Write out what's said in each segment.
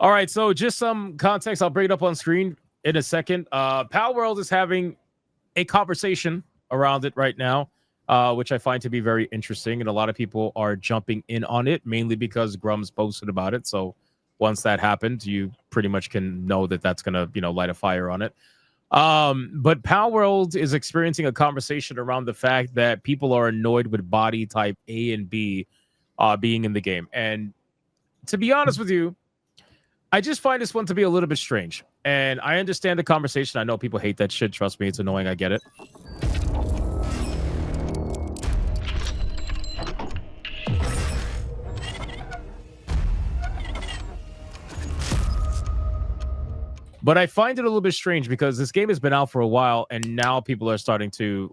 All right, so just some context. I'll bring it up on screen in a second. Palworld is having a conversation around it right now, which I find to be very interesting, and a lot of people are jumping in on it, mainly because Grum's posted about it. So once that happens, you pretty much can know that that's gonna, light a fire on it. But Palworld is experiencing a conversation around the fact that people are annoyed with body type A and B being in the game, and to be honest with you, I just find this one to be a little bit strange. And I understand the conversation. I know people hate that shit. Trust me, it's annoying. I get it. But I find it a little bit strange because this game has been out for a while, and now people are starting to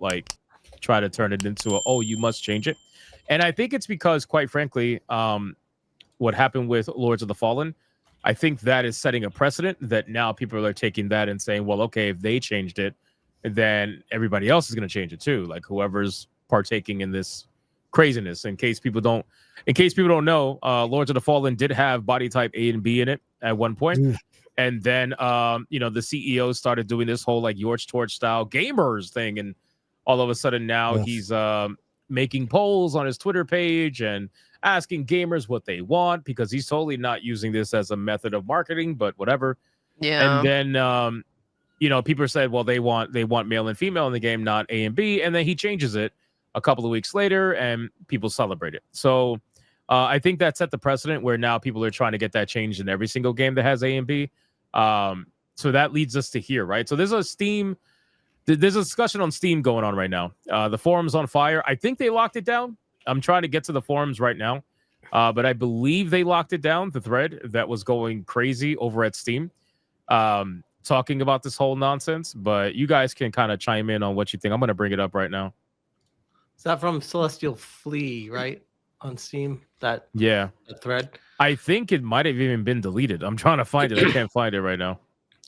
try to turn it into you must change it. And I think it's because, quite frankly, what happened with Lords of the Fallen, I think that is setting a precedent that now people are taking that and saying, well, okay, if they changed it, then everybody else is going to change it too. Like whoever's partaking in this craziness. In case people don't know, Lords of the Fallen did have body type A and B in it at one point. And then, the CEO started doing this whole Yorch Torch style gamers thing. And all of a sudden now he's making polls on his Twitter page and asking gamers what they want, because he's totally not using this as a method of marketing, but whatever. Yeah. And then, people said, well, they want male and female in the game, not A and B. And then he changes it a couple of weeks later and people celebrate it. So I think that set the precedent where now people are trying to get that changed in every single game that has A and B. So that leads us to here, right? So there's a discussion on Steam going on right now. The forum's on fire. I think they locked it down. I'm trying to get to the forums right now, but I believe they locked it down, the thread that was going crazy over at Steam, talking about this whole nonsense. But you guys can kind of chime in on what you think. I'm going to bring it up right now. Is that from Celestial Flea, right? On Steam? That thread? I think it might have even been deleted. I'm trying to find it. I can't find it right now.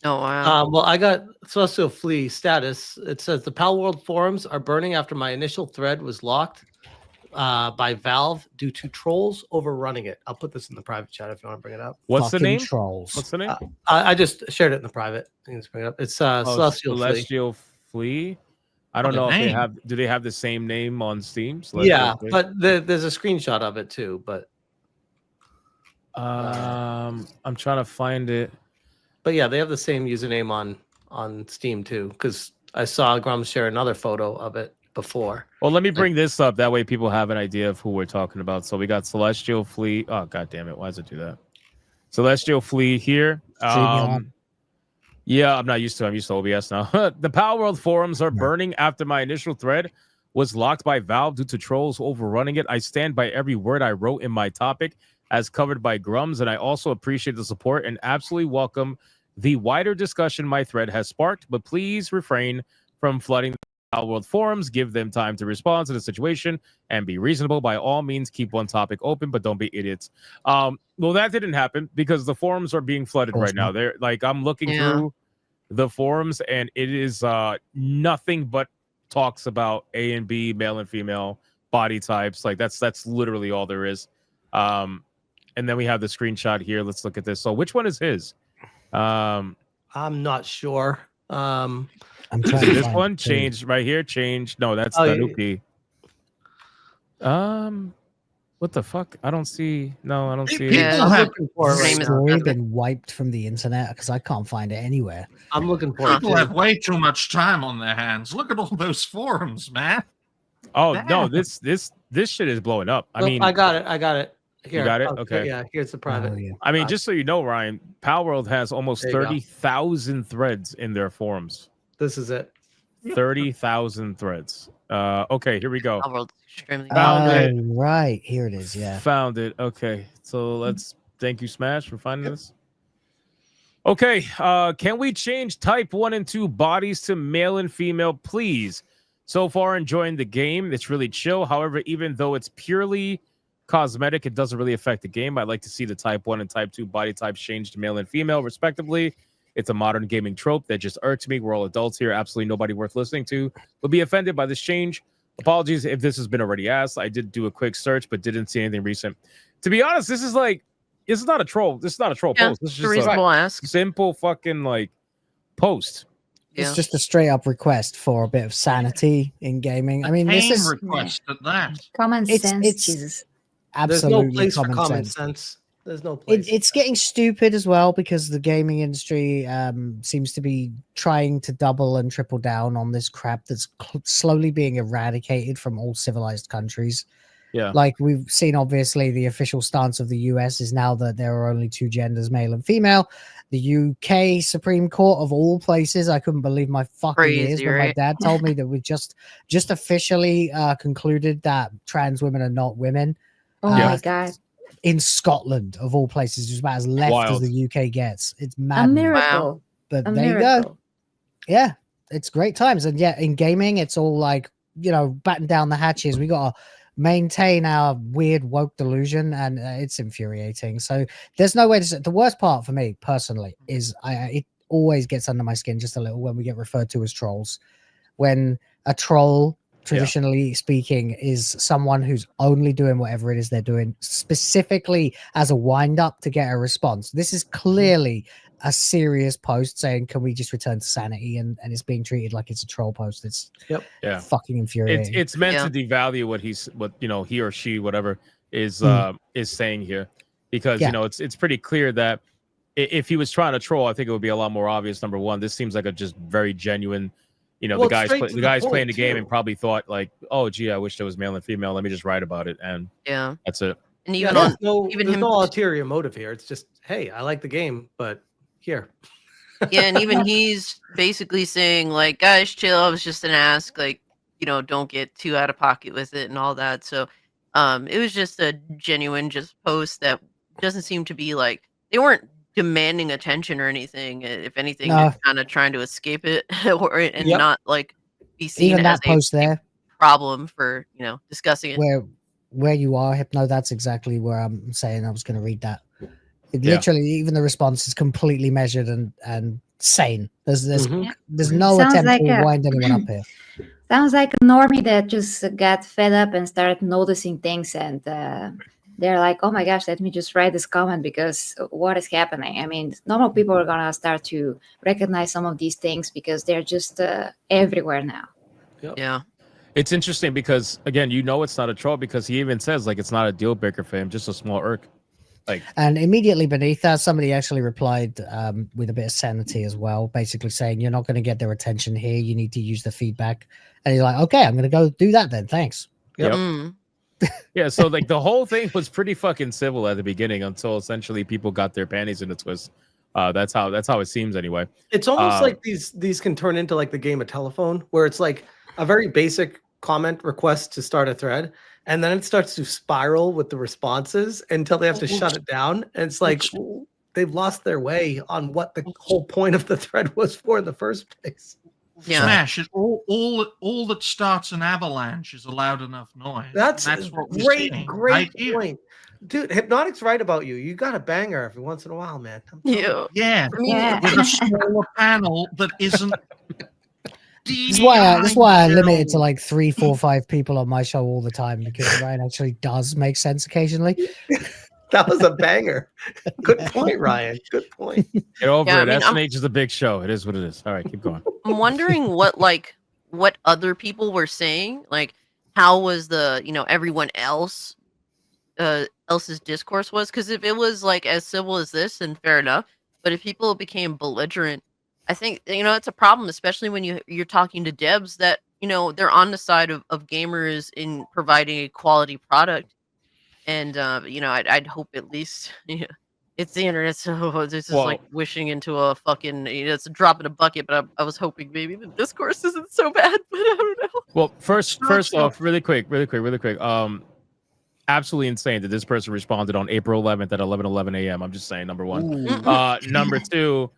Oh, wow. Well, I got Celestial Flea status. It says the Palworld forums are burning after my initial thread was locked by Valve due to trolls overrunning it. I'll put this in the private chat if you want to bring it up. What's the name? Trolls. What's the name? I just shared it in the private. You can just bring it up. It's Celestial Flea. I don't know if do they have the same name on Steam? Yeah, but there's a screenshot of it too. But I'm trying to find it. But yeah, they have the same username on Steam too, because I saw Grum share another photo of it before. Well, let me bring this up. That way people have an idea of who we're talking about. So we got Celestial Flea. Oh, God damn it. Why does it do that? Celestial Flea here. Yeah, I'm used to OBS now. The Palworld forums are burning after my initial thread was locked by Valve due to trolls overrunning it. I stand by every word I wrote in my topic as covered by Grums, and I also appreciate the support and absolutely welcome the wider discussion my thread has sparked, but please refrain from flooding the Palworld forums. Give them time to respond to the situation and be reasonable. By all means, keep one topic open, but don't be idiots. Well, that didn't happen because the forums are being flooded right now. They're I'm looking through the forums, and it is nothing but talks about A and B, male and female body types. That's literally all there is. And then we have the screenshot here. Let's look at this. So which one is his? I'm not sure. I'm trying this one changed right here. Changed. No, that's Tanuki. What the fuck? I don't see. No, I don't see. People have been wiped from the internet because I can't find it anywhere. I'm looking for it. People have way too much time on their hands. Look at all those forums, man. Oh no, this shit is blowing up. I mean, I got it. Here, you got it? Okay. Yeah, here's the private. I mean, just so you know, Ryan, Palworld has almost 30,000 threads in their forums. This is it. 30,000 threads. Okay, here we go. Found it. Right, here it is. Yeah. Found it. Okay. So let's thank you, Smash, for finding this. Okay. Can we change type 1 and 2 bodies to male and female, please? So far, enjoying the game. It's really chill. However, even though it's purely cosmetic, it doesn't really affect the game. I'd like to see the type 1 and type 2 body types changed to male and female, respectively. It's a modern gaming trope that just irks me. We're all adults here. Absolutely nobody worth listening to will be offended by this change. Apologies if this has been already asked. I did do a quick search, but didn't see anything recent. To be honest, this is it's not a troll. This is not a troll post. This is It's a just reasonable ask. simple fucking like post. It's just a straight up request for a bit of sanity in gaming. I mean, this is request at that. Common sense. It's Jesus. absolutely There's no place for common common sense. sense. There's no place. It's getting stupid as well because the gaming industry seems to be trying to double and triple down on this crap that's slowly being eradicated from all civilized countries. Yeah. Like we've seen, obviously, the official stance of the US is now that there are only two genders, male and female. The UK Supreme Court, of all places, I couldn't believe my fucking ears when my dad told me that we just officially concluded that trans women are not women. Oh my God. In Scotland, of all places, which is about as left as the UK gets. It's mad. A miracle. But there you go. Yeah, it's great times. And yet in gaming, it's all like, batten down the hatches. We got to maintain our weird woke delusion, and it's infuriating. So there's no way to say. The worst part for me personally is it always gets under my skin just a little when we get referred to as trolls. When a troll, traditionally speaking, is someone who's only doing whatever it is they're doing specifically as a wind up to get a response. This is clearly a serious post saying, can we just return to sanity? And it's being treated like it's a troll post. It's fucking infuriating. It's meant to devalue what he or she, whatever, is saying here, because it's pretty clear that if he was trying to troll, I think it would be a lot more obvious. Number one, this seems like a just very genuine, the guy's playing the game and probably thought like, oh gee, I wish there was male and female, let me just write about it, and that's it. And even there's no ulterior motive here. It's just, hey, I like the game, but here. And even he's basically saying like, guys, chill, it was just an ask, like, don't get too out of pocket with it and all that. So it was just a genuine post that doesn't seem to be like, they weren't demanding attention or anything. If anything, they're kind of trying to escape it and not like be seen even as that post there problem for discussing it. Where you are, Hypno, that's exactly where I'm saying I was going to read that. Literally, even the response is completely measured and sane. There's no attempt to wind anyone up here. Sounds like a normie that just got fed up and started noticing things, and they're like, oh my gosh, let me just write this comment because what is happening? I mean, normal people are gonna start to recognize some of these things because they're just everywhere now. Yeah. It's interesting because, again, it's not a troll because he even says like it's not a deal breaker for him, just a small irk. And immediately beneath that, somebody actually replied with a bit of sanity as well, basically saying, you're not going to get their attention here. You need to use the feedback. And he's like, okay, I'm going to go do that then. Thanks. Yep. Yeah. So like the whole thing was pretty fucking civil at the beginning until essentially people got their panties in a twist. That's how it seems anyway. It's almost like these can turn into like the game of telephone, where it's like a very basic comment request to start a thread, and then it starts to spiral with the responses until they have to shut it down. And it's like they've lost their way on what the whole point of the thread was for in the first place. Yeah. Smash it. All that starts an avalanche is a loud enough noise. That's what great point. Dude, Hypnotic's right about you. You got a banger every once in a while, man. Yeah. With a smaller panel that isn't. That's why I limit it to like 3, 4, 5 people on my show all the time, because Ryan actually does make sense occasionally. That was a banger. Good point, Ryan. Good point. Get over it. SNH is a big show. It is what it is. All right, keep going. I'm wondering what other people were saying. Like, how was the everyone else's discourse was? Because if it was like as civil as this, then fair enough. But if people became belligerent, I think it's a problem, especially when you're talking to devs that they're on the side of gamers in providing a quality product, and I'd hope at least it's the internet, so this is like wishing into a fucking it's a drop in a bucket. But I was hoping maybe the discourse isn't so bad, but I don't know. Well, first off, really quick. Absolutely insane that this person responded on April 11th at 11:11 a.m. I'm just saying, number one. Number two,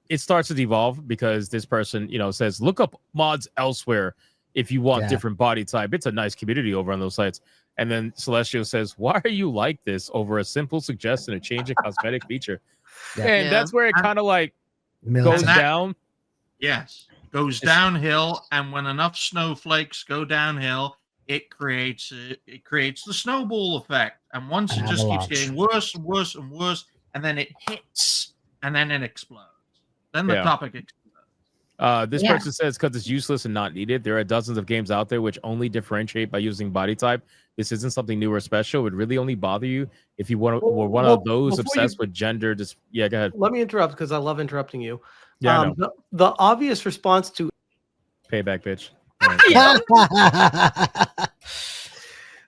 it starts to devolve because this person, says, look up mods elsewhere if you want different body type. It's a nice community over on those sites. And then Celestial says, why are you like this over a simple suggestion to change a cosmetic feature? And that's where it kind of like goes down. Yes, goes downhill. And when enough snowflakes go downhill, it creates the snowball effect, and once An it just keeps avalanche. getting worse and worse and worse, and then it hits, and then it explodes. Then the Yeah. topic explodes. This Yeah. person says because it's useless and not needed. There are dozens of games out there which only differentiate by using body type. This isn't something new or special. It would really only bother you if you were one of those before obsessed with gender. Just yeah, go ahead. Let me interrupt because I love interrupting you. Yeah, I know. The obvious response to Payback, bitch.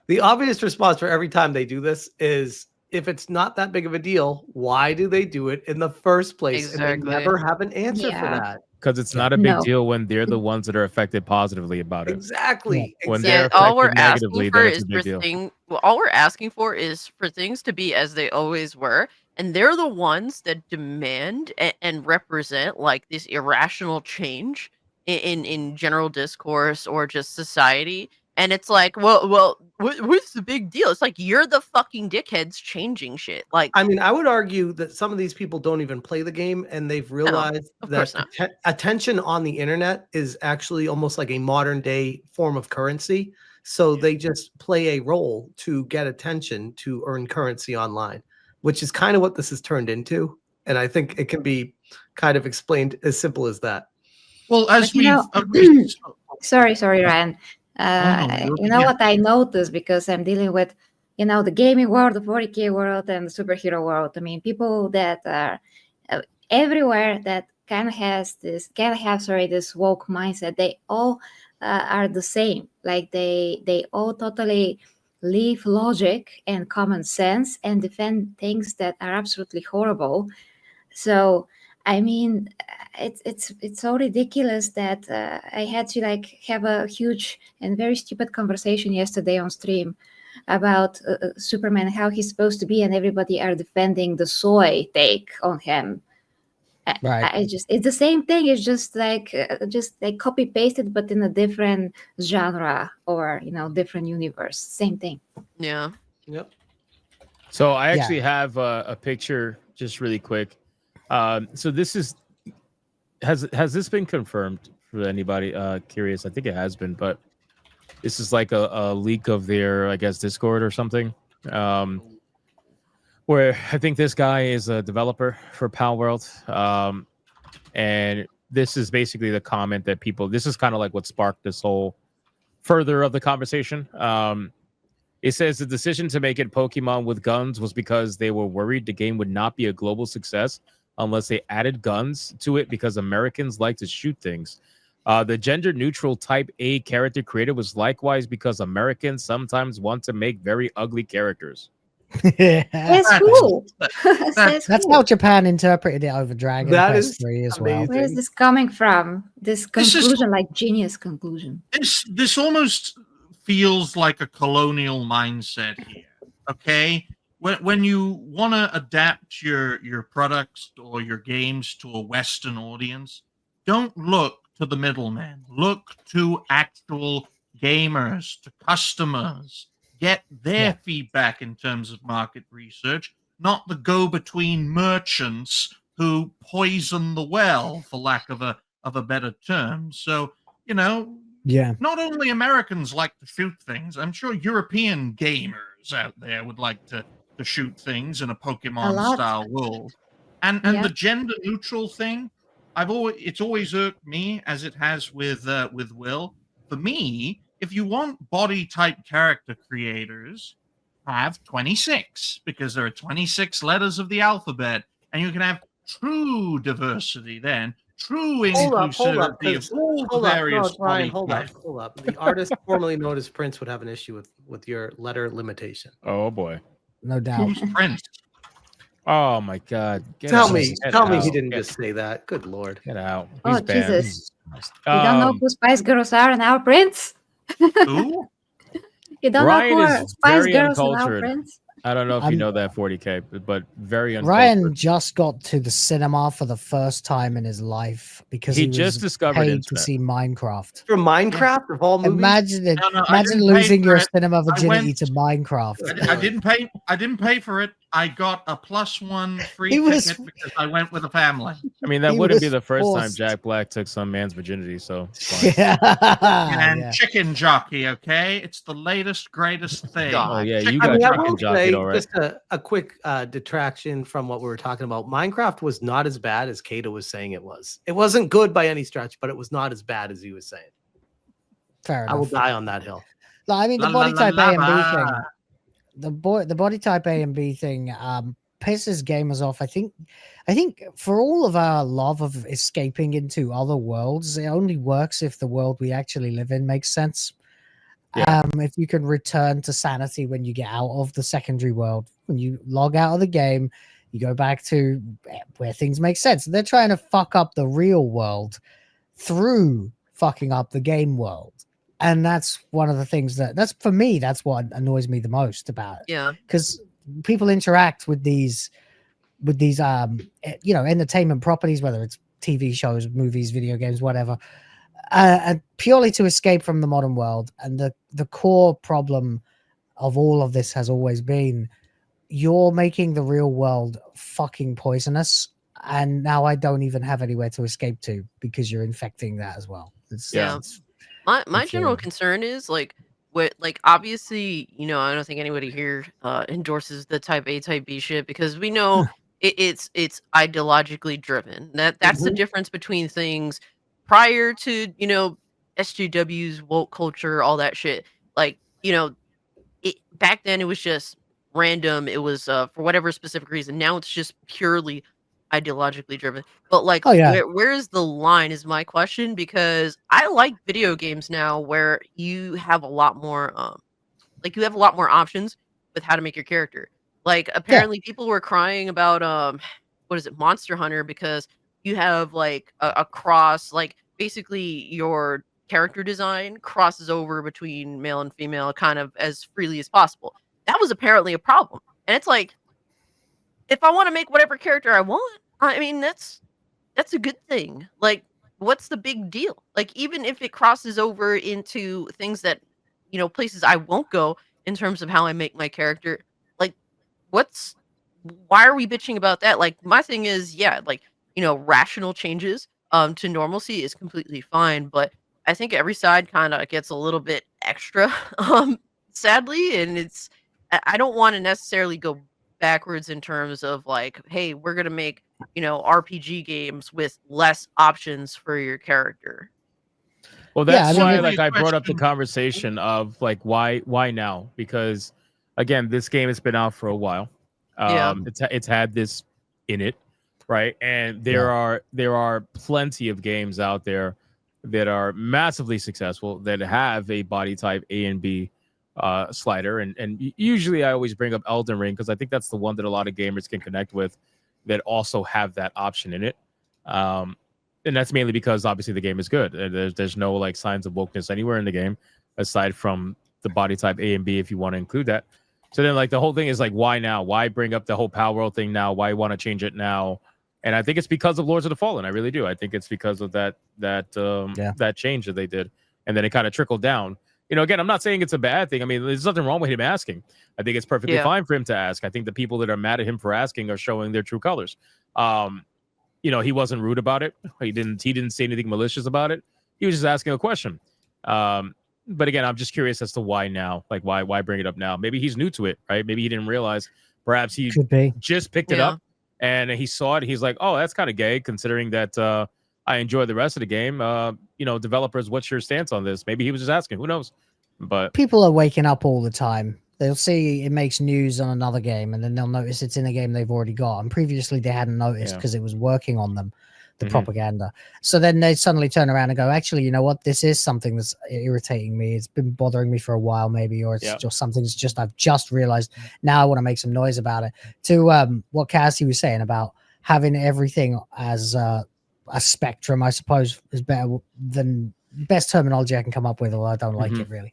the obvious response for every time they do this is, if it's not that big of a deal, why do they do it in the first place? And Exactly. they never have an answer for Yeah. that. Because it's not a big No. deal when they're the ones that are affected positively about it. Exactly. When exactly. they're Yeah, all we're affected negatively, asking for then it's is a big for deal. all we're asking for is for things to be as they always were, and they're the ones that demand and represent like this irrational change in general discourse or just society. And it's like, what's the big deal? It's like you're the fucking dickheads changing shit. Like, I mean, I would argue that some of these people don't even play the game, and they've realized of that course not. attention on the internet is actually almost like a modern day form of currency. So they just play a role to get attention to earn currency online, which is kind of what this has turned into. And I think it can be kind of explained as simple as that. Well, as But you know- we've Sorry, Ryan. no, You know yeah. what I noticed, because I'm dealing with, the gaming world, the 40K world, and the superhero world. I mean, people that are everywhere that kind of have this woke mindset. They all are the same. Like they all totally leave logic and common sense and defend things that are absolutely horrible. So I mean, it's so ridiculous that I had to have a huge and very stupid conversation yesterday on stream about Superman, how he's supposed to be, and everybody are defending the soy take on him. Right. It's the same thing. It's just like copy pasted, but in a different genre or different universe. Same thing. Yeah. Yep. So I actually have a picture, just really quick. So this is has this been confirmed for anybody curious? I think it has been, but this is like a leak of their, I guess, Discord or something. Where I think this guy is a developer for Palworld. And this is basically the comment that this is kind of like what sparked this whole further of the conversation. It says the decision to make it Pokemon with guns was because they were worried the game would not be a global success unless they added guns to it, because Americans like to shoot things. The gender-neutral Type A character created was likewise because Americans sometimes want to make very ugly characters. That's cool. That's how Japan interpreted it over Dragon That Quest is 3 as well. amazing. Where is this coming from? This This is- conclusion, like genius conclusion. This almost feels like a colonial mindset here. Okay, when you want to adapt your products or your games to a Western audience, don't look to the middleman. Look to actual gamers, to customers. Get their feedback in terms of market research, not the go-between merchants who poison the well, for lack of a better term. So, not only Americans like to shoot things, I'm sure European gamers out there would like to shoot things in a Pokemon-style world. And the gender-neutral thing, it's always irked me, as it has with Will. For me, if you want body type character creators, have 26, because there are 26 letters of the alphabet, and you can have true diversity then, true inclusivity of all the various body Hold types. up. The artist formerly known as Prince would have an issue with your letter limitation. Oh boy. No doubt. Who's Prince? Oh my God. Tell me out. he didn't just say that. Good Lord. Get out. Oh, He's banned. Jesus. You don't know who Spice Girls are and our Prince? Who? You don't Ryan know is who are Spice very Girls and our uncultured. Prince? I don't know if you know that 40K, but very uncultured. Ryan just got to the cinema for the first time in his life because He was just discovered paid to internet. see Minecraft. From Minecraft of all movies. Imagine it. No, I Imagine didn't pay losing for your it. cinema virginity went- to Minecraft. I didn't pay for it. I got a +1 free He was- ticket because I went with a family. I mean, that He wouldn't be was the first time forced. Jack Black took some man's virginity, so it's fine. And Yeah. chicken jockey, okay? It's the latest, greatest thing. God. Oh yeah, you Chicken I got mean, I chicken will jockey, say all right. just a quick detraction from what we were talking about. Minecraft was not as bad as Kato was saying it was. It wasn't good by any stretch, but it was not as bad as he was saying. Fair I will enough. die on that hill. Like, I mean, the La, la, body la, type A and B lava. thing, the body type A and B thing pisses gamers off. I think for all of our love of escaping into other worlds, it only works if the world we actually live in makes sense. Yeah. If you can return to sanity when you get out of the secondary world, when you log out of the game, you go back to where things make sense. They're trying to fuck up the real world through fucking up the game world. And that's one of the things that's for me, that's what annoys me the most about it. Yeah. Because people interact with these entertainment properties, whether it's TV shows, movies, video games, whatever, and purely to escape from the modern world. And the core problem of all of this has always been you're making the real world fucking poisonous, and now I don't even have anywhere to escape to because you're infecting that as well. Yeah. My general concern is like obviously, I don't think anybody here endorses the type A type B shit because we know it's ideologically driven. That's the difference between things prior to, SJW's woke culture, all that shit. Like, back then it was just random. It was for whatever specific reason. Now it's just purely ideologically driven. But like, Oh, yeah. where is the line is my question, because I like video games now where you have a lot more options with how to make your character. Like apparently people were crying about what is it, Monster Hunter, because you have like a cross, like basically your character design crosses over between male and female kind of as freely as possible. That was apparently a problem. And it's like, if I want to make whatever character I want, I mean, that's a good thing. Like, what's the big deal? Like, even if it crosses over into things that, places I won't go in terms of how I make my character, like, why are we bitching about that? Like, my thing is, yeah, like, rational changes to normalcy is completely fine, but I think every side kind of gets a little bit extra, sadly, and I don't want to necessarily go backwards in terms of like, hey, we're gonna make RPG games with less options for your character. Well, that's I mean, why maybe like a I brought up the question- conversation of like why now? Because again, this game has been out for a while. Yeah. It's had this in it, right? And there are plenty of games out there that are massively successful that have a body type A and B slider, and usually I always bring up Elden Ring because I think that's the one that a lot of gamers can connect with that also have that option in it. And that's mainly because obviously the game is good. There's no like signs of wokeness anywhere in the game aside from the body type A and B if you want to include that. So then like the whole thing is like, why now? Why bring up the whole Palworld thing now? Why want to change it now? And I think it's because of Lords of the Fallen. I really do. I think it's because of that change that they did, and then it kind of trickled down. Again, I'm not saying it's a bad thing. I mean, there's nothing wrong with him asking. I think it's perfectly fine for him to ask. I think the people that are mad at him for asking are showing their true colors. He wasn't rude about it. He didn't say anything malicious about it. He was just asking a question. But again, I'm just curious as to why now. Like, why bring it up now? Maybe he's new to it, right? Maybe he didn't realize. Perhaps he Could be. just picked it up and he saw it. He's like, oh, that's kind of gay, considering that I enjoy the rest of the game. Developers, what's your stance on this? Maybe he was just asking. Who knows? But People are waking up all the time. They'll see it makes news on another game, and then they'll notice it's in a game they've already got. And previously they hadn't noticed because it was working on them, the propaganda. So then they suddenly turn around and go, actually, you know what? This is something that's irritating me. It's been bothering me for a while, maybe, or it's just something that's I've just realized. Now I want to make some noise about it. To what Cassie was saying about having everything as a spectrum, I suppose is better than best terminology I can come up with, although I don't like it really.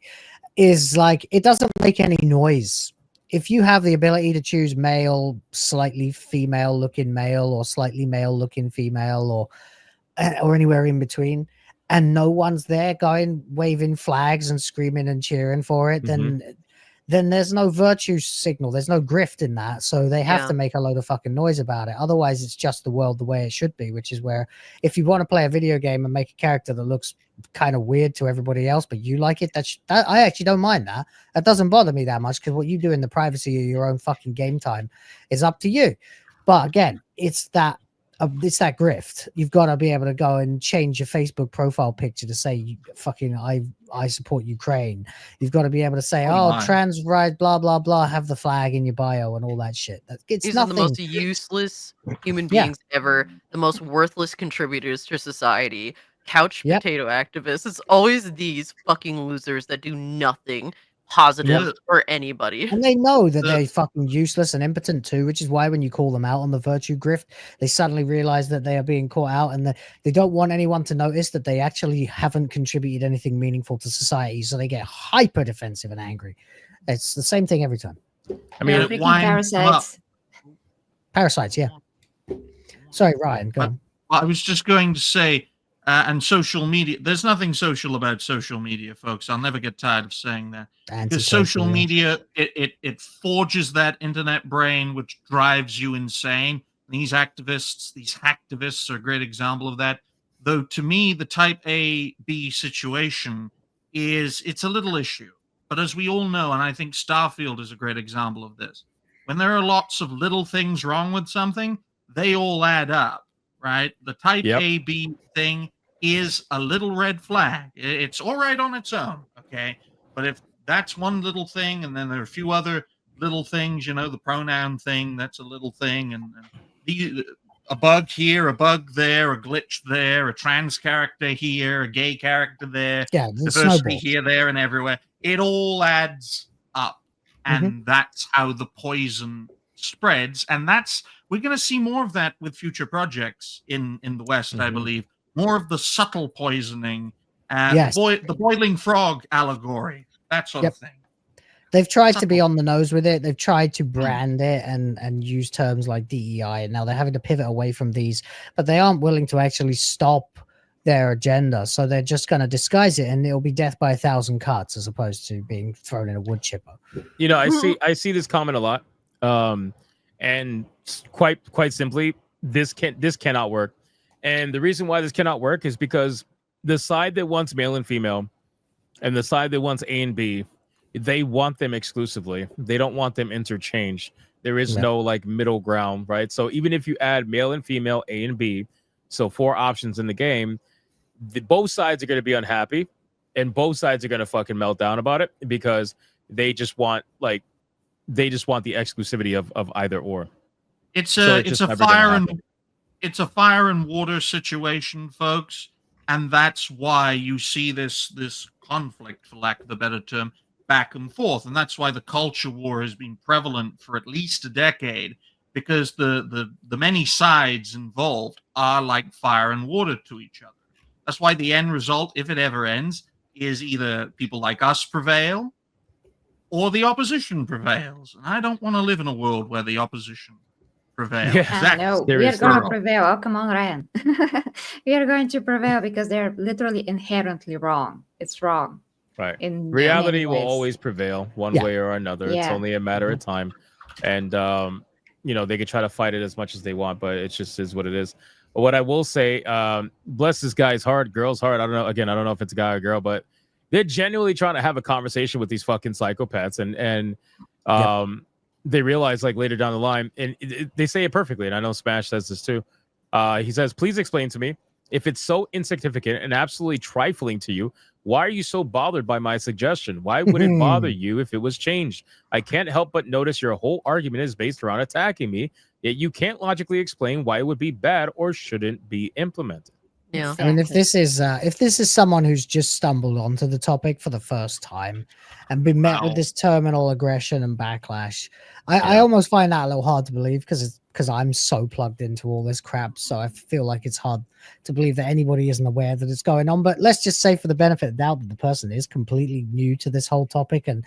Is like it doesn't make any noise. If you have the ability to choose male, slightly female looking male, or slightly male looking female, or anywhere in between, and no one's there going waving flags and screaming and cheering for it, then then there's no virtue signal. There's no grift in that. So they have Yeah. to make a load of fucking noise about it. Otherwise, it's just the world the way it should be, which is where if you want to play a video game and make a character that looks kind of weird to everybody else, but you like it, that I actually don't mind that. That doesn't bother me that much because what you do in the privacy of your own fucking game time is up to you. But again, it's that grift. You've got to be able to go and change your Facebook profile picture to say fucking I support Ukraine. You've got to be able to say, Oh, trans right, blah blah blah, have the flag in your bio and all that shit. It's These nothing. are the most useless human Yeah. beings ever, the most worthless contributors to society, couch Yep. potato activists. It's always these fucking losers that do nothing positive for anybody. And they know that The- they're fucking useless and impotent too, which is why when you call them out on the virtue grift, they suddenly realize that they are being caught out and they don't want anyone to notice that they actually haven't contributed anything meaningful to society. So they get hyper defensive and angry. It's the same thing every time. I mean, it Freaking winds them up. parasites. Parasites, yeah. Sorry, Ryan, go But- on. I was just going to say, and social media. There's nothing social about social media, folks. I'll never get tired of saying that. Because social Antisocial, yeah. media, it forges that internet brain, which drives you insane. These activists, these hacktivists, are a great example of that. Though to me, the type A, B situation it's a little issue. But as we all know, and I think Starfield is a great example of this, when there are lots of little things wrong with something, they all add up, right? The type Yep. A, B thing is a little red flag. It's all right on its own, okay? But if that's one little thing, and then there are a few other little things, the pronoun thing, that's a little thing, and a bug here, a bug there, a glitch there, a trans character here, a gay character there, Yeah, the diversity snowball. here, there, and everywhere. It all adds up, and that's how the poison spreads. And we're going to see more of that with future projects in the West, I believe. More of the subtle poisoning, Yes. the boiling frog allegory, that sort of thing. They've tried to be on the nose with it. They've tried to brand it and use terms like DEI, and now they're having to pivot away from these, but they aren't willing to actually stop their agenda. So they're just going to disguise it, and it'll be death by 1,000 cuts as opposed to being thrown in a wood chipper. I see this comment a lot, and quite simply, this cannot work. And the reason why this cannot work is because the side that wants male and female, and the side that wants A and B, they want them exclusively. They don't want them interchanged. There is no like middle ground, right? So even if you add male and female, A and B, so 4 options in the game, both sides are going to be unhappy, and both sides are going to fucking melt down about it because they just want the exclusivity of either or. It's So a it's it's just a never gonna fire happen. and it's a fire and water situation, folks, and that's why you see this conflict, for lack of a better term, back and forth, and that's why the culture war has been prevalent for at least a decade, because the many sides involved are like fire and water to each other. That's why the end result, if it ever ends, is either people like us prevail or the opposition prevails. And I don't want to live in a world where the opposition prevails. Yeah. No, There we are is going to no- prevail. Oh, come on, Ryan. We are going to prevail because they're literally inherently wrong. It's wrong. Right. In Reality many will ways. always prevail one Yeah. way or another. It's Yeah. only a matter of time. And they could try to fight it as much as they want, but it just is what it is. But what I will say, bless this guy's heart, girl's heart. I don't know. Again, I don't know if it's a guy or girl, but they're genuinely trying to have a conversation with these fucking psychopaths, and they realize like later down the line, and they say it perfectly. And I know Smash says this too. He says, "Please explain to me if it's so insignificant and absolutely trifling to you. Why are you so bothered by my suggestion? Why would it bother you if it was changed? I can't help but notice your whole argument is based around attacking me, yet you can't logically explain why it would be bad or shouldn't be implemented." Yeah. I mean, if Exactly. this is someone who's just stumbled onto the topic for the first time and been met with Wow. this terminal aggression and backlash, I almost find that a little hard to believe because I'm so plugged into all this crap. So I feel like it's hard to believe that anybody isn't aware that it's going on. But let's just say, for the benefit of the doubt, that the person is completely new to this whole topic and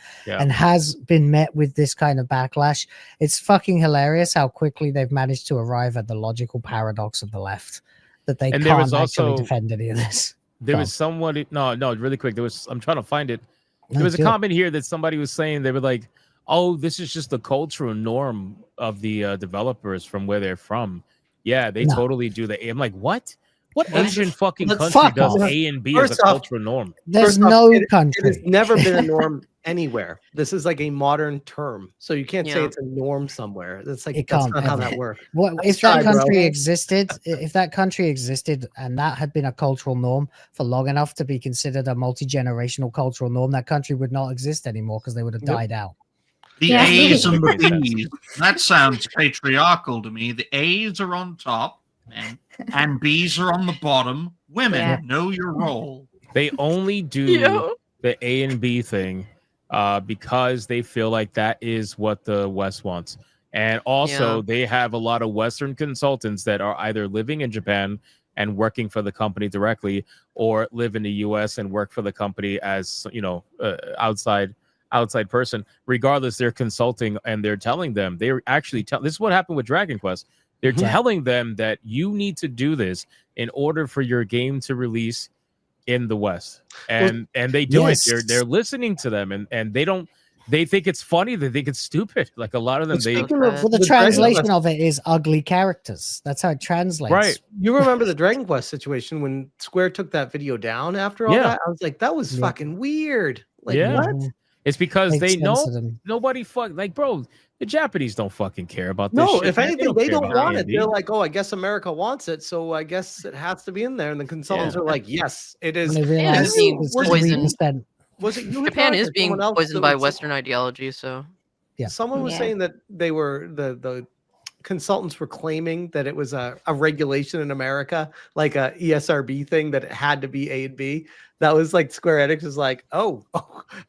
has been met with this kind of backlash. It's fucking hilarious how quickly they've managed to arrive at the logical paradox of the left. That they And there was can't actually also- defend any of this. There Go was somebody. No, really quick. I'm trying to find it. There was a good. comment here that somebody was saying they were like, "Oh, this is just the cultural norm of the developers from where they're from." Yeah, they No. totally do that. I'm like, what? What Let's- Asian fucking let's country fuck does off. A and B as a First off, cultural norm? There's First off, no it has country. never been a norm anywhere. This is like a modern term, so you can't say Yeah. it's a norm somewhere. That's like It that's can't not how ever. that works. What Nice if that try, bro. country existed? If that country existed and that had been a cultural norm for long enough to be considered a multi-generational cultural norm, that country would not exist anymore because they would have Yep. died out. The Yeah. A's and the Makes sense. B's. That sounds patriarchal to me. The A's are on top, and B's are on the bottom. Women, Yeah. know your role. They only do Yo. the A and B thing because they feel like that is what the West wants. And also, Yeah. they have a lot of Western consultants that are either living in Japan and working for the company directly, or live in the U.S. and work for the company as outside person. Regardless, they're consulting and they're telling them. They're actually this is what happened with Dragon Quest. They're Mhm. telling them that you need to do this in order for your game to release in the West, and they do yes. it. They're listening to them, and they think it's funny. They think it's stupid. Like a lot of them, But they speaking Well, of Well, the Dragon translation Quest- of it is ugly characters. That's how it translates. right. You remember the Dragon Quest situation when Square took that video down after all Yeah. that? I was like, that was Yeah. fucking weird. Like, Yeah. what? Mhm. It's because Makes they sense know to them. nobody like, bro. The Japanese don't fucking care about this. No, shit, if man. anything, they care don't about want it. A&D. They're like, oh, I guess America wants it, so I guess it has to be in there. And the consultants are like, yes, it And is. they is realize being it's poisoned. 3%. Was it you? Japan Hypnotic, is or being someone else poisoned that by was- Western ideology, so Yeah. Someone was Yeah. saying that they were the consultants were claiming that it was a regulation in America, like a ESRB thing, that it had to be A and B. That was like Square Enix was like, oh,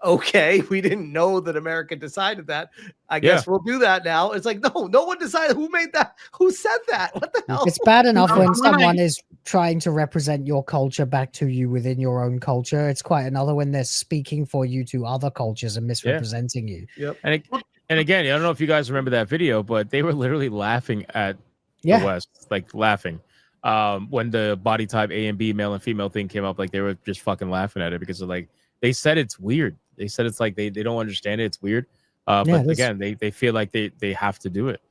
okay, we didn't know that America decided that. I guess we'll do that now. It's like, no one decided. Who made that? Who said that? What the hell? It's bad enough No, when when someone I- is trying to represent your culture back to you within your own culture. It's quite another when they're speaking for you to other cultures and misrepresenting you. Yep. And again, I don't know if you guys remember that video, but they were literally laughing at the Yeah. West, like laughing. When the body type A and B, male and female thing came up, like they were just fucking laughing at it because of, like, they said it's weird. They said it's like they don't understand it. It's weird. Yeah, But it is. again, they feel like they have to do it.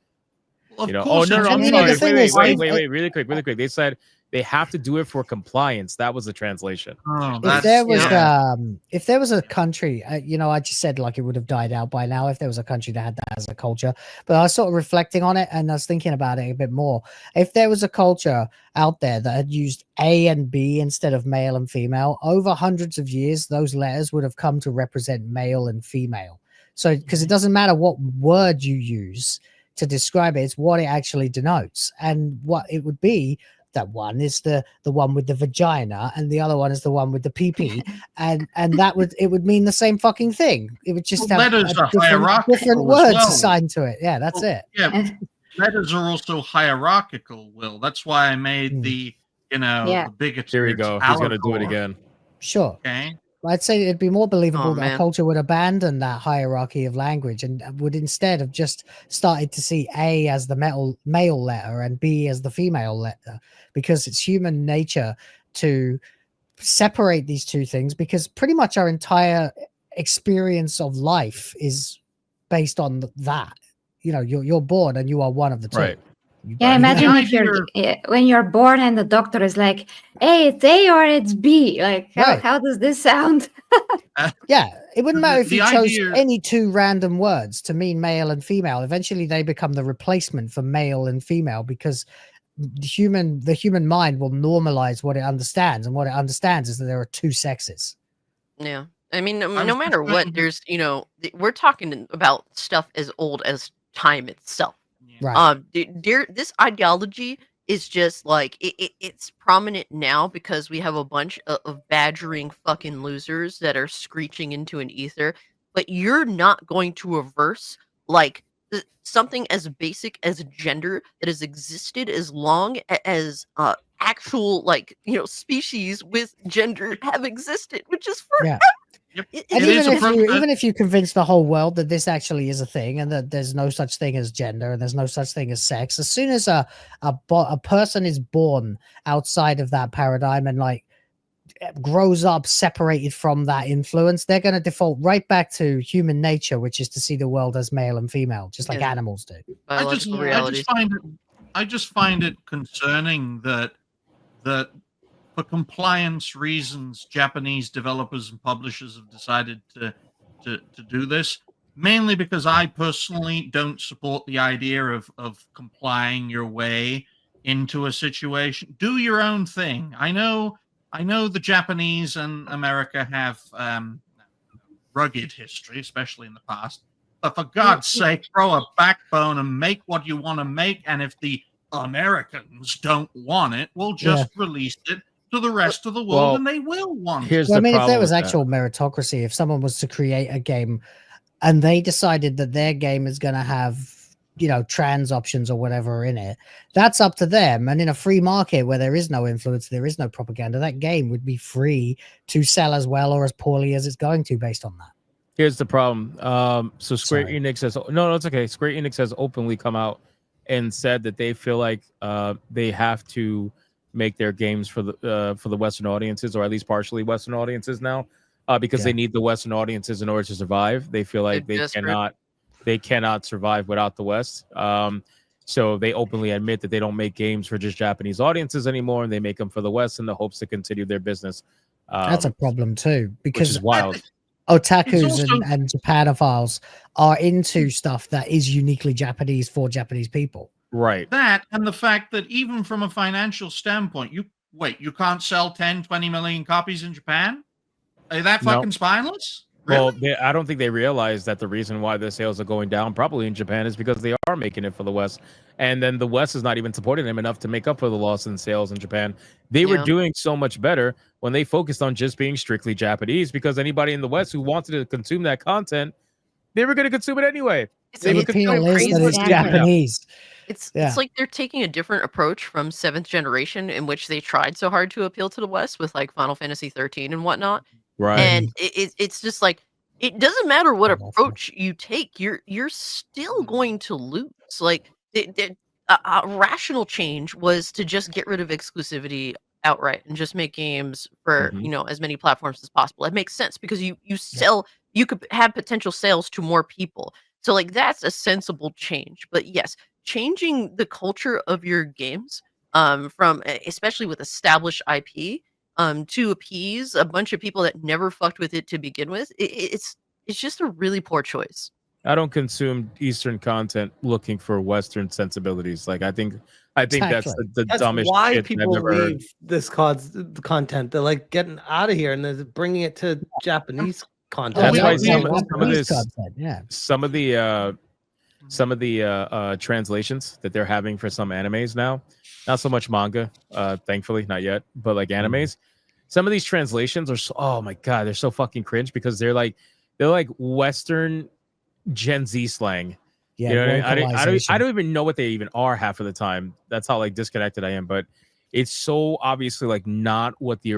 Well, of You know? Oh course no, it's I'm And, you weird. know, the sorry. thing is, Wait, really quick. They said they have to do it for compliance. That was the translation. Oh, If that's, there was yeah. if there was a country, I just said like it would have died out by now if there was a country that had that as a culture. But I was sort of reflecting on it and I was thinking about it a bit more. If there was a culture out there that had used A and B instead of male and female, over hundreds of years, those letters would have come to represent male and female. So because it doesn't matter what word you use to describe it, it's what it actually denotes. And what it would be, that one is the one with the vagina and the other one is the one with the PP, and that would mean the same fucking thing. It would just Well, have letters are different hierarchical as words well. assigned to it. Yeah, that's Well, it. Yeah, letters are also hierarchical, Will. That's why I made Hmm. the Yeah. the bigoted. Here we go. He's gonna do it PowerCore, again. Sure. Okay. I'd say it'd be more believable Oh, that a man. culture would abandon that hierarchy of language and would instead have just started to see A as the male letter and B as the female letter, because it's human nature to separate these two things, because pretty much our entire experience of life is based on that. You know, you're born and you are one of the two. Right. Yeah, imagine The if you're idea- when you're born and the doctor is like, "Hey, it's A or it's B." Like, Right. how does this sound? Yeah, it wouldn't matter if The you chose idea- any two random words to mean male and female. Eventually, they become the replacement for male and female, because the human mind will normalize what it understands, and what it understands is that there are two sexes. yeah. I mean, no was no matter just what, thinking- there's we're talking about stuff as old as time itself. Right. This ideology is just like it's prominent now because we have a bunch of badgering fucking losers that are screeching into an ether. But you're not going to reverse like something as basic as gender that has existed as long as actual species with gender have existed, which is forever. Yeah. Yep. And It is a even if you convince the whole world that this actually is a thing and that there's no such thing as gender and there's no such thing as sex, as soon as a person is born outside of that paradigm and like grows up separated from that influence, they're going to default right back to human nature, which is to see the world as male and female, just like Yeah. animals do. Biological I realities. just find it concerning that for compliance reasons, Japanese developers and publishers have decided to do this. Mainly because I personally don't support the idea of complying your way into a situation. Do your own thing. I know the Japanese and America have rugged history, especially in the past. But for God's sake, throw a backbone and make what you want to make. And if the Americans don't want it, we'll just release it to the rest of the world, and they will want it. Well, I mean, if there was actual meritocracy, if someone was to create a game and they decided that their game is going to have, you know, trans options or whatever in it, that's up to them. And in a free market where there is no influence, there is no propaganda, that game would be free to sell as well or as poorly as it's going to based on that. Here's the problem. So Square Enix has no, it's okay. Square Enix has openly come out and said that they feel like they have to make their games for the Western audiences, or at least partially Western audiences now, because they need the Western audiences in order to survive. They feel like they cannot survive without the West. So they openly admit that they don't make games for just Japanese audiences anymore, and they make them for the West in the hopes to continue their business. That's a problem too, because which is wild. Otakus and Japanophiles are into stuff that is uniquely Japanese for Japanese people. Right. That, and the fact that even from a financial standpoint, you can't sell 10, 20 million copies in Japan? Are that fucking spineless? Really? Well, I don't think they realize that the reason why the sales are going down probably in Japan is because they are making it for the West. And then the West is not even supporting them enough to make up for the loss in sales in Japan. They were doing so much better when they focused on just being strictly Japanese, because anybody in the West who wanted to consume that content, they were going to consume it anyway. The appeal is that it's Japanese. It's like they're taking a different approach from 7th generation, in which they tried so hard to appeal to the West with like Final Fantasy 13 and whatnot. Right. And it's just like, it doesn't matter what approach you take, you're still going to lose. Like a rational change was to just get rid of exclusivity outright and just make games for as many platforms as possible. It makes sense because you sell, you could have potential sales to more people. So like that's a sensible change. But yes, changing the culture of your games from especially with established IP to appease a bunch of people that never fucked with it to begin with, it's just a really poor choice. I don't consume Eastern content looking for Western sensibilities. Like I think that's the dumbest why shit people I've ever heard. leave this content. They're like getting out of here and they're bringing it to Japanese content. That's why some of the translations that they're having for some animes now, not so much manga, thankfully, not yet, but like animes. Some of these translations are oh my god, they're so fucking cringe because they're like Western Gen Z slang. Yeah, you know what I mean? I don't even know what they even are half of the time. That's how like disconnected I am. But it's so obviously like not what the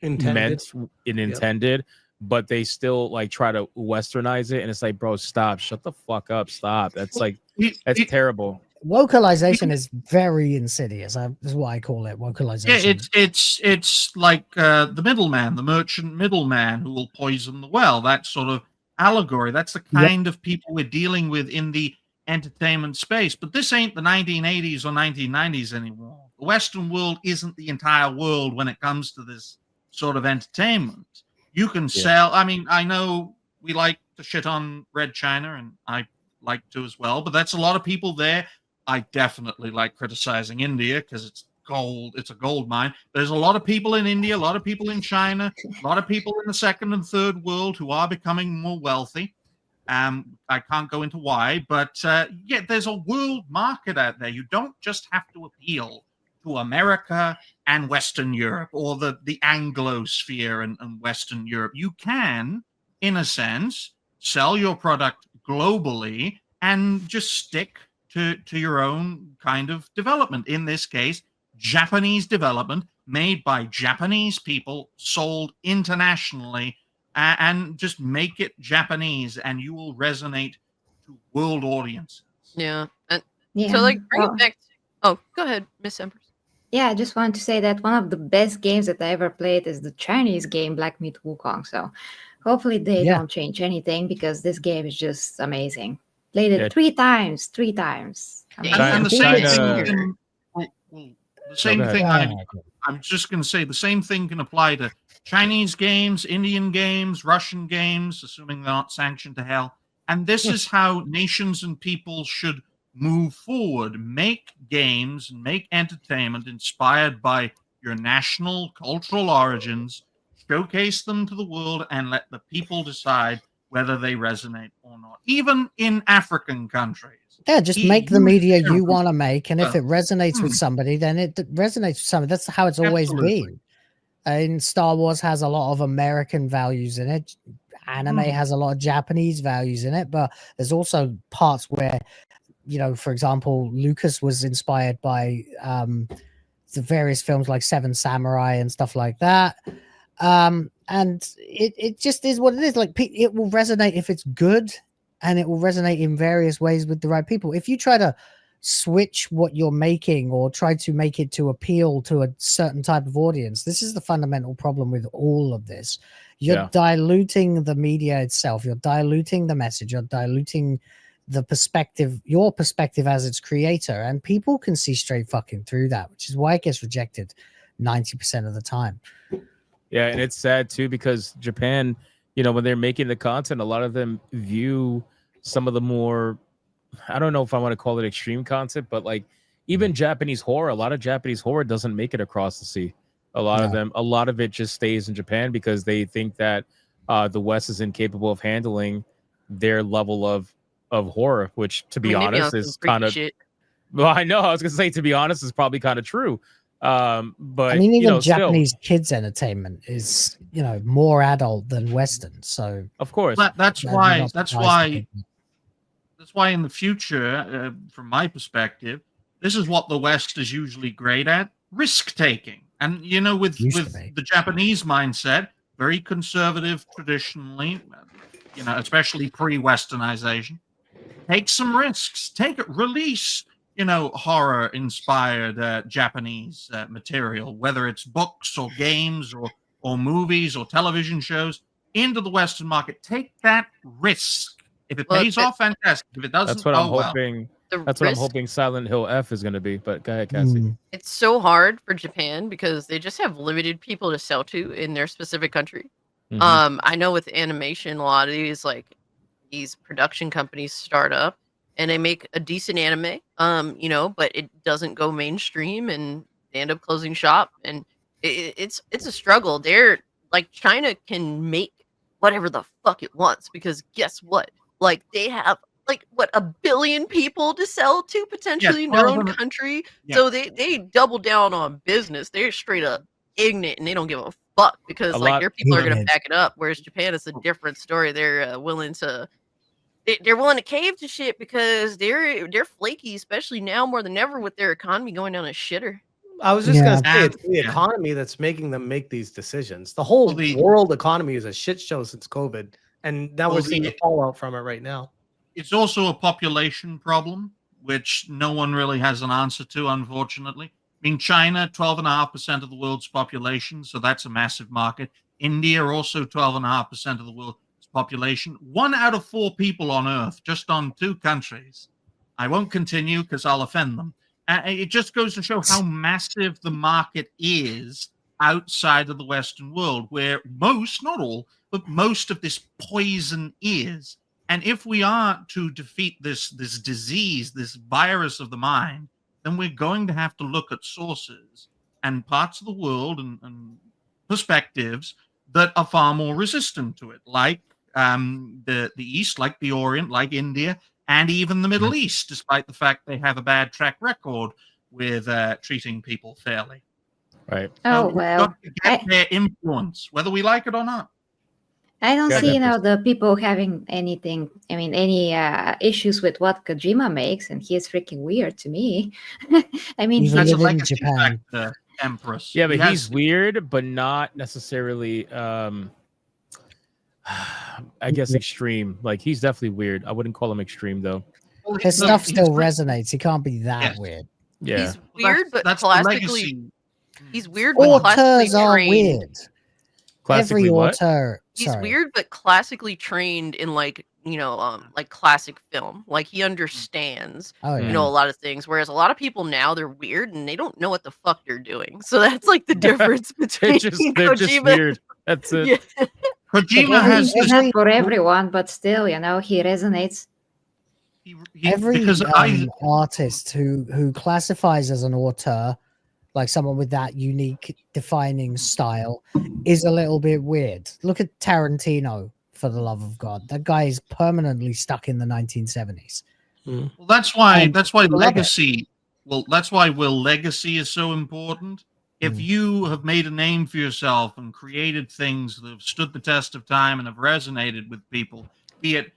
intended. But they still like try to Westernize it, and it's like, bro, stop, shut the fuck up, stop. That's like that's terrible. Localization is very insidious. Is what I call it. Localization. Yeah, it's like the middleman, the merchant middleman who will poison the well. That sort of allegory. That's the kind of people we're dealing with in the entertainment space. But this ain't the 1980s or 1990s anymore. The Western world isn't the entire world when it comes to this sort of entertainment. You can sell. I mean, I know we like to shit on Red China, and I like to as well. But that's a lot of people there. I definitely like criticizing India because it's gold. It's a gold mine. There's a lot of people in India, a lot of people in China, a lot of people in the second and third world who are becoming more wealthy. I can't go into why, but there's a world market out there. You don't just have to appeal to America and Western Europe, or the Anglosphere and Western Europe. You can, in a sense, sell your product globally and just stick to your own kind of development. In this case, Japanese development made by Japanese people, sold internationally, and just make it Japanese, and you will resonate to world audiences. Yeah. So like bring it back. Oh, go ahead, Miss Empress. Yeah, I just wanted to say that one of the best games that I ever played is the Chinese game Black Myth Wukong. So hopefully they Yeah. don't change anything because this game is just amazing. Played it Yeah. 3 times, 3 times. Dang. Amazing. And the same China- thing can, the same go ahead. thing Yeah. I'm just going to say the same thing can apply to Chinese games, Indian games, Russian games, assuming they're not sanctioned to hell. And this is how nations and people should move forward. Make games and make entertainment inspired by your national cultural origins, showcase them to the world, and let the people decide whether they resonate or not. Even in African countries. Yeah, just You- make the you media should- you want to make, and if Uh, it resonates with somebody, then it resonates with somebody. That's how it's always Absolutely. been. And Star Wars has a lot of American values in it. Anime has a lot of Japanese values in it, but there's also parts where, for example, Lucas was inspired by the various films like Seven Samurai and stuff like that. And it just is what it is. Like, it will resonate if it's good, and it will resonate in various ways with the right people. If you try to switch what you're making or try to make it to appeal to a certain type of audience, this is the fundamental problem with all of this. You're diluting the media itself. You're diluting the message. You're diluting the perspective, your perspective as its creator, and people can see straight fucking through that, which is why it gets rejected 90% of the time. Yeah, and it's sad too because Japan, when they're making the content, a lot of them view some of the more, I don't know if I want to call it extreme content, but like even Japanese horror, a lot of Japanese horror doesn't make it across the sea. A lot of it just stays in Japan because they think that the West is incapable of handling their level of horror, which, to be honest, is kind of. Well, I know. I was gonna say, to be honest, is probably kind of true. But I mean, even still, Japanese kids' entertainment is, more adult than Western. So of course, that's I'm why not that's surprised why that that's why in the future, from my perspective, this is what the West is usually great at: risk taking. And with Used to be. the Japanese mindset, very conservative traditionally, especially pre-Westernization. Take some risks. Release horror inspired Japanese material, whether it's books or games or movies or television shows, into the Western market. Take that risk. If it pays off, fantastic. If it doesn't, that's what I'm well. hoping. The That's what I'm risk- hoping Silent Hill F is going to be. But go ahead, Cassie. It's so hard for Japan because they just have limited people to sell to in their specific country. Mhm. I know with animation, a lot of these production companies start up and they make a decent anime, but it doesn't go mainstream and they end up closing shop, and it's a struggle. They're like, China can make whatever the fuck it wants because guess what? Like, they have like what, 1 billion people to sell to potentially in their own 1200 country. Yeah. So they double down on business. They're straight up ignorant and they don't give a fuck because their people are going to Ignorant. back it up. Whereas Japan is a different story. They're willing to cave to shit because they're flaky, especially now more than ever with their economy going down a shitter. I was just Yeah. gonna say it's the Yeah. economy that's making them make these decisions. The whole Well, the- world economy is a shit show since COVID, and now Well, we're seeing the fallout from it right now. It's also a population problem, which no one really has an answer to, unfortunately. I mean, China, 12.5% of the world's population, so that's a massive market. India, also 12.5% of the world's population. 1 out of 4 people on Earth, just on 2 countries. I won't continue because I'll offend them. It just goes to show how massive the market is outside of the Western world, where most, not all, but most of this poison is. And if we are to defeat this disease, this virus of the mind, then we're going to have to look at sources and parts of the world and perspectives that are far more resistant to it, like the East, like the Orient, like India, and even the Middle East, despite the fact they have a bad track record with treating people fairly. Right. Oh, We've well, got to get their influence, whether we like it or not. I don't Yeah, see, definitely. the people having anything, any issues with what Kojima makes, and he is freaking weird to me. I mean, Even That's a within legacy Japan. factor, Empress. Yeah, but He he's has- weird, but not necessarily. I guess extreme. Like, he's definitely weird. I wouldn't call him extreme though. well, His no, stuff he's still great. resonates. He can't be that Yes. weird. Yeah. He's weird, but that's the classically legacy. he's weird, but classically Auteurs are trained. weird. Classically Every what? auteur. He's Sorry. weird, but classically trained in like like classic film. Like he understands Oh yeah. a lot of things. Whereas a lot of people now they're weird and they don't know what the fuck they're doing. So that's like the difference between They're just Kojima. weird. That's it. Yeah. Kojima Every- has it's this. not for everyone, but still, he resonates. Every because artist who classifies as an auteur, like someone with that unique defining style, is a little bit weird. Look at Tarantino, for the love of God. That guy is permanently stuck in the 1970s. Well, that's why And I love it. legacy. Well, that's why legacy is so important. If you have made a name for yourself and created things that have stood the test of time and have resonated with people, be it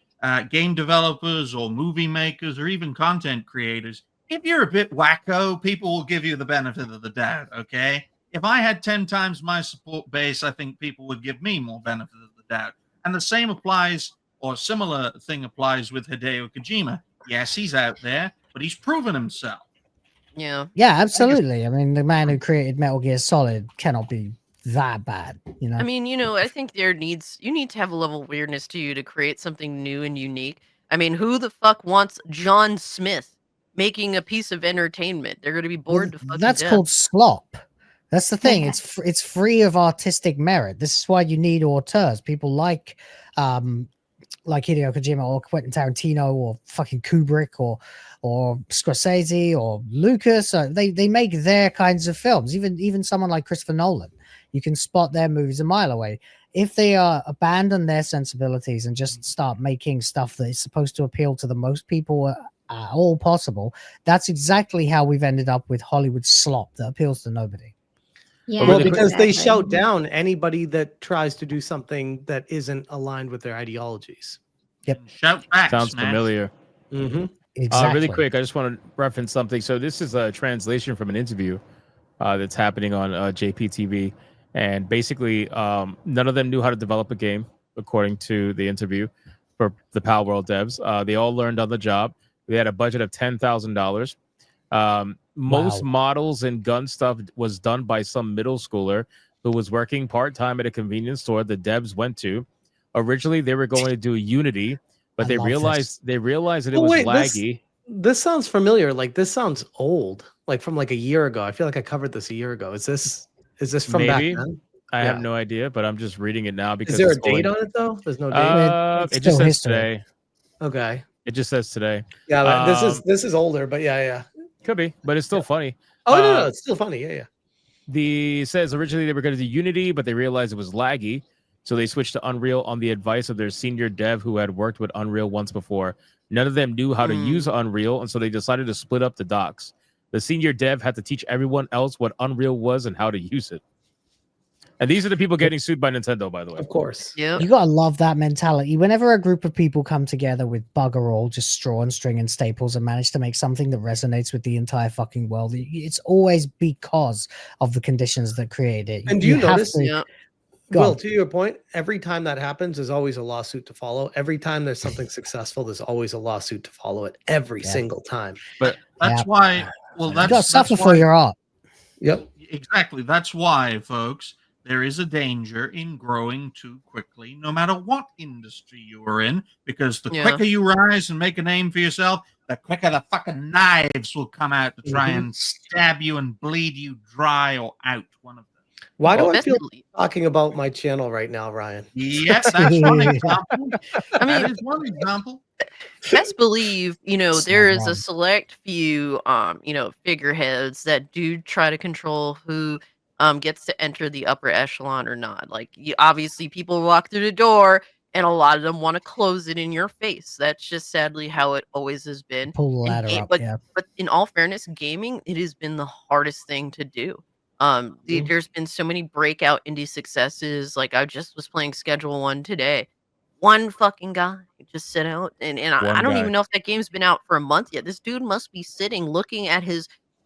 game developers or movie makers or even content creators, if you're a bit wacko, people will give you the benefit of the doubt. Okay, if I had 10 times my support base, I think people would give me more benefit of the doubt. And the same applies, or similar thing applies with Hideo Kojima. Yes, he's out there, but he's proven himself. Yeah. Yeah, absolutely. I mean, the man who created Metal Gear Solid cannot be that bad, I mean, I think you need to have a level of weirdness to you to create something new and unique. I mean, who the fuck wants John Smith making a piece of entertainment? They're going to be bored to fucking that's death. called slop. That's the thing. It's free of artistic merit. This is why you need auteurs. People like Hideo Kojima or Quentin Tarantino or fucking Kubrick or Scorsese or Lucas. They make their kinds of films. Even someone like Christopher Nolan, you can spot their movies a mile away. If they abandon their sensibilities and just start making stuff that is supposed to appeal to the most people all possible, that's exactly how we've ended up with Hollywood slop that appeals to nobody. Yeah, Well, because they exactly. shout down anybody that tries to do something that isn't aligned with their ideologies. Yep. Shout back. Sounds Smash. familiar. Mm-hmm. Exactly. Really quick, I just want to reference something. So this is a translation from an interview that's happening on JPTV, and basically, none of them knew how to develop a game, according to the interview for the Palworld devs. They all learned on the job. They had a budget of $10,000. Most models and gun stuff was done by some middle schooler who was working part-time at a convenience store the devs went to. Originally, they were going to do Unity, but they realized that it was laggy. This sounds familiar. Like this sounds old. Like from like a year ago. I feel like I covered this a year ago. Is this from Maybe. back then? I have no idea, but I'm just reading it now because Is there a date on it though? There's no date. It's it just still says history. today. Okay. It just says today. Yeah, this is older, but yeah. Could be, but it's still funny. Oh no, it's still funny. Yeah. It says originally they were going to do Unity, but they realized it was laggy, so they switched to Unreal on the advice of their senior dev who had worked with Unreal once before. None of them knew how to use Unreal, and so they decided to split up the docs. The senior dev had to teach everyone else what Unreal was and how to use it. And these are the people getting sued by Nintendo, by the way. Of course. Yeah. You gotta love that mentality. Whenever a group of people come together with bugger all, just straw and string and staples, and manage to make something that resonates with the entire fucking world, it's always because of the conditions that create it. And do you have notice? to- Yeah. Will, to your point, every time that happens, there's always a lawsuit to follow. Every time there's something successful, there's always a lawsuit to follow it. Every single time. But that's Yeah. why. Well, You gotta that's suffer for why, your art. Yep. Exactly. That's why, folks, there is a danger in growing too quickly, no matter what industry you are in, because the quicker you rise and make a name for yourself, the quicker the fucking knives will come out to try and stab you and bleed you dry or out. One of them. Why do I best feel believe- talking about my channel right now, Ryan? Yes, that's one example. I mean, That is one example. best believe, there is a wrong. select few, figureheads that do try to control who gets to enter the upper echelon or not. Like, obviously, people walk through the door, and a lot of them want to close it in your face. That's just sadly how it always has been. Pull the And ladder up. but Yeah. but in all fairness, gaming, it has been the hardest thing to do. There's been so many breakout indie successes. Like I just was playing Schedule 1 today. One fucking guy just sit out, and I don't guy. even know if that game's been out for a month yet. This dude must be sitting looking at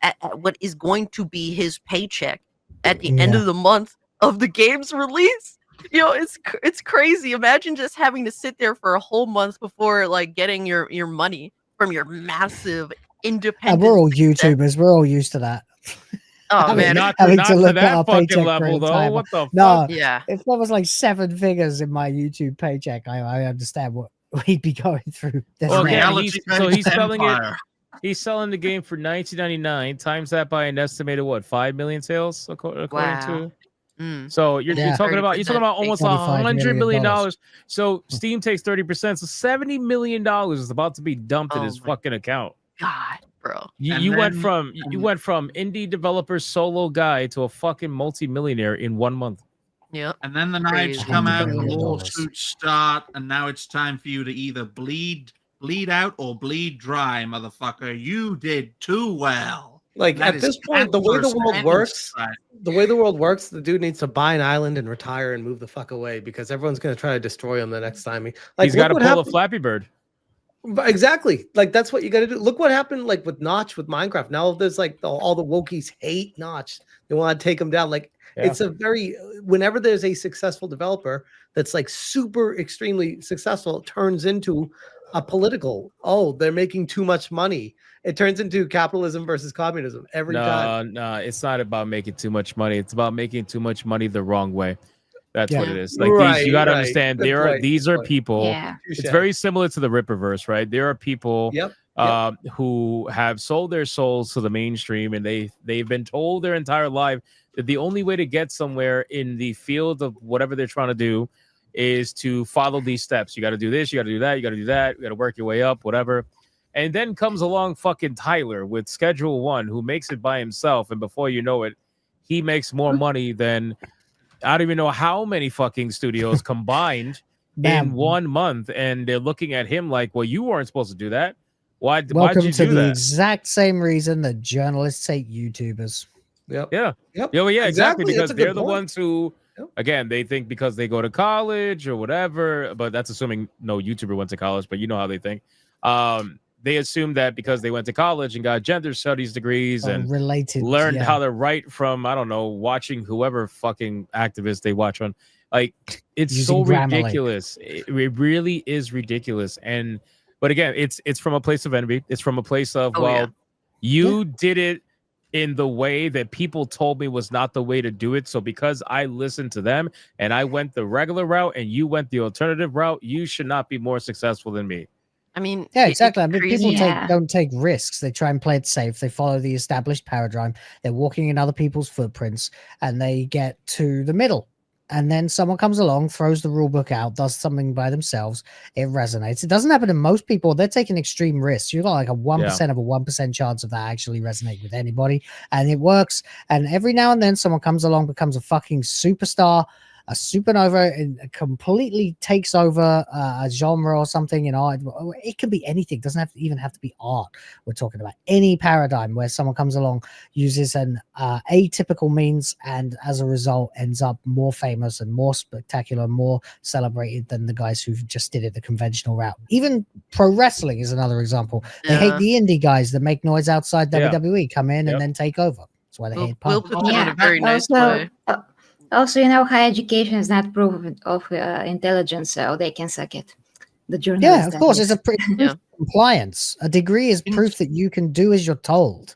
at what is going to be his paycheck at the end Yeah. of the month of the game's release. It's crazy. Imagine just having to sit there for a whole month before like getting your money from your massive independent. we're all success. YouTubers. We're all used to that. Oh man, not having not to to look at that our fucking paycheck level every though. time. What the No, fuck? yeah. if there was like 7 figures in my YouTube paycheck, I understand what we'd be going through. There's Well, no- again, Reality so he's based selling it. empire. He's selling the game for $19.99. Times that by an estimated what 5 million sales according Wow. to. Mm. So you're Yeah. talking about 30% almost $35 $100 million. million. So Steam takes 30%. So $70 million is about to be dumped in Oh his my fucking account. God, bro. You went from indie developer solo guy to a fucking multi-millionaire in 1 month. Yep. And then the knives Crazy. come out, $100 the billion. lawsuits start, and now it's time for you to either bleed out or bleed dry, motherfucker. You did too well. Like That at is this point, the way the cancerous world works, genocide. the dude needs to buy an island and retire and move the fuck away because everyone's gonna try to destroy him the next time. Like, He's got to look pull what a happened. Flappy Bird. Exactly. Like that's what you got to do. Look what happened like with Notch with Minecraft. Now there's like all the wokies hate Notch. They want to take him down. Like Yeah. it's a very whenever there's a successful developer that's like super extremely successful, it turns into a political. Oh, they're making too much money. It turns into capitalism versus communism every time. No, it's not about making too much money. It's about making too much money the wrong way. That's what Yeah. it is. Like these, you got to Right. understand. Good point, These good are point. people. Yeah. It's Touche. very similar to the Ripperverse, right? There are people Yep. who have sold their souls to the mainstream, and they've been told their entire life that the only way to get somewhere in the field of whatever they're trying to do is to follow these steps. You got to do this, you got to do that, you got to do that, you got to work your way up, whatever. And then comes along fucking Tyler with Schedule 1, who makes it by himself, and before you know it, he makes more money than I don't even know how many fucking studios combined in Man, 1 month, and they're looking at him like, "Well, you weren't supposed to do that. Why'd welcome you to do the that?" exact same reason that journalists hate YouTubers. Yep. Yeah. Yep. Yeah, well, yeah, exactly. Exactly, that's Because a good they're the point. ones who, Yep. again, they think because they go to college or whatever, but that's assuming no YouTuber went to college, but you know how they think. They assume that because they went to college and got gender studies degrees and Related. learned yeah. how to write from, I don't know, watching whoever fucking activist they watch on. Like, it's Using so Grammarly. ridiculous. It really is ridiculous. And, but again, it's from a place of envy. It's from a place of, Oh, well, yeah. you did it in the way that people told me was not the way to do it. So because I listened to them and I went the regular route and you went the alternative route, you should not be more successful than me. I mean, Yeah, it's exactly. I mean, people crazy. Yeah. don't take risks. They try and play it safe. They follow the established paradigm. They're walking in other people's footprints, and they get to the middle. And then someone comes along, throws the rule book out, does something by themselves. It resonates. It doesn't happen to most people. They're taking extreme risks. You've got like a 1% of a 1% chance of that actually resonate with anybody, and it works. And every now and then, someone comes along, becomes a fucking superstar, a supernova, and completely takes over a genre or something in art. It can be anything. It doesn't even have to be art. We're talking about any paradigm where someone comes along, uses an atypical means, and as a result ends up more famous and more spectacular, more celebrated than the guys who just did it the conventional route. Even pro wrestling is another example. They hate the indie guys that make noise outside WWE, come in and then take over. That's why they hate We'll punk. put that in a very nice also, way. Also, higher education is not proof of intelligence, so they can suck it. The journalists. Yeah, of course. It's a proof of compliance. A degree is proof that you can do as you're told.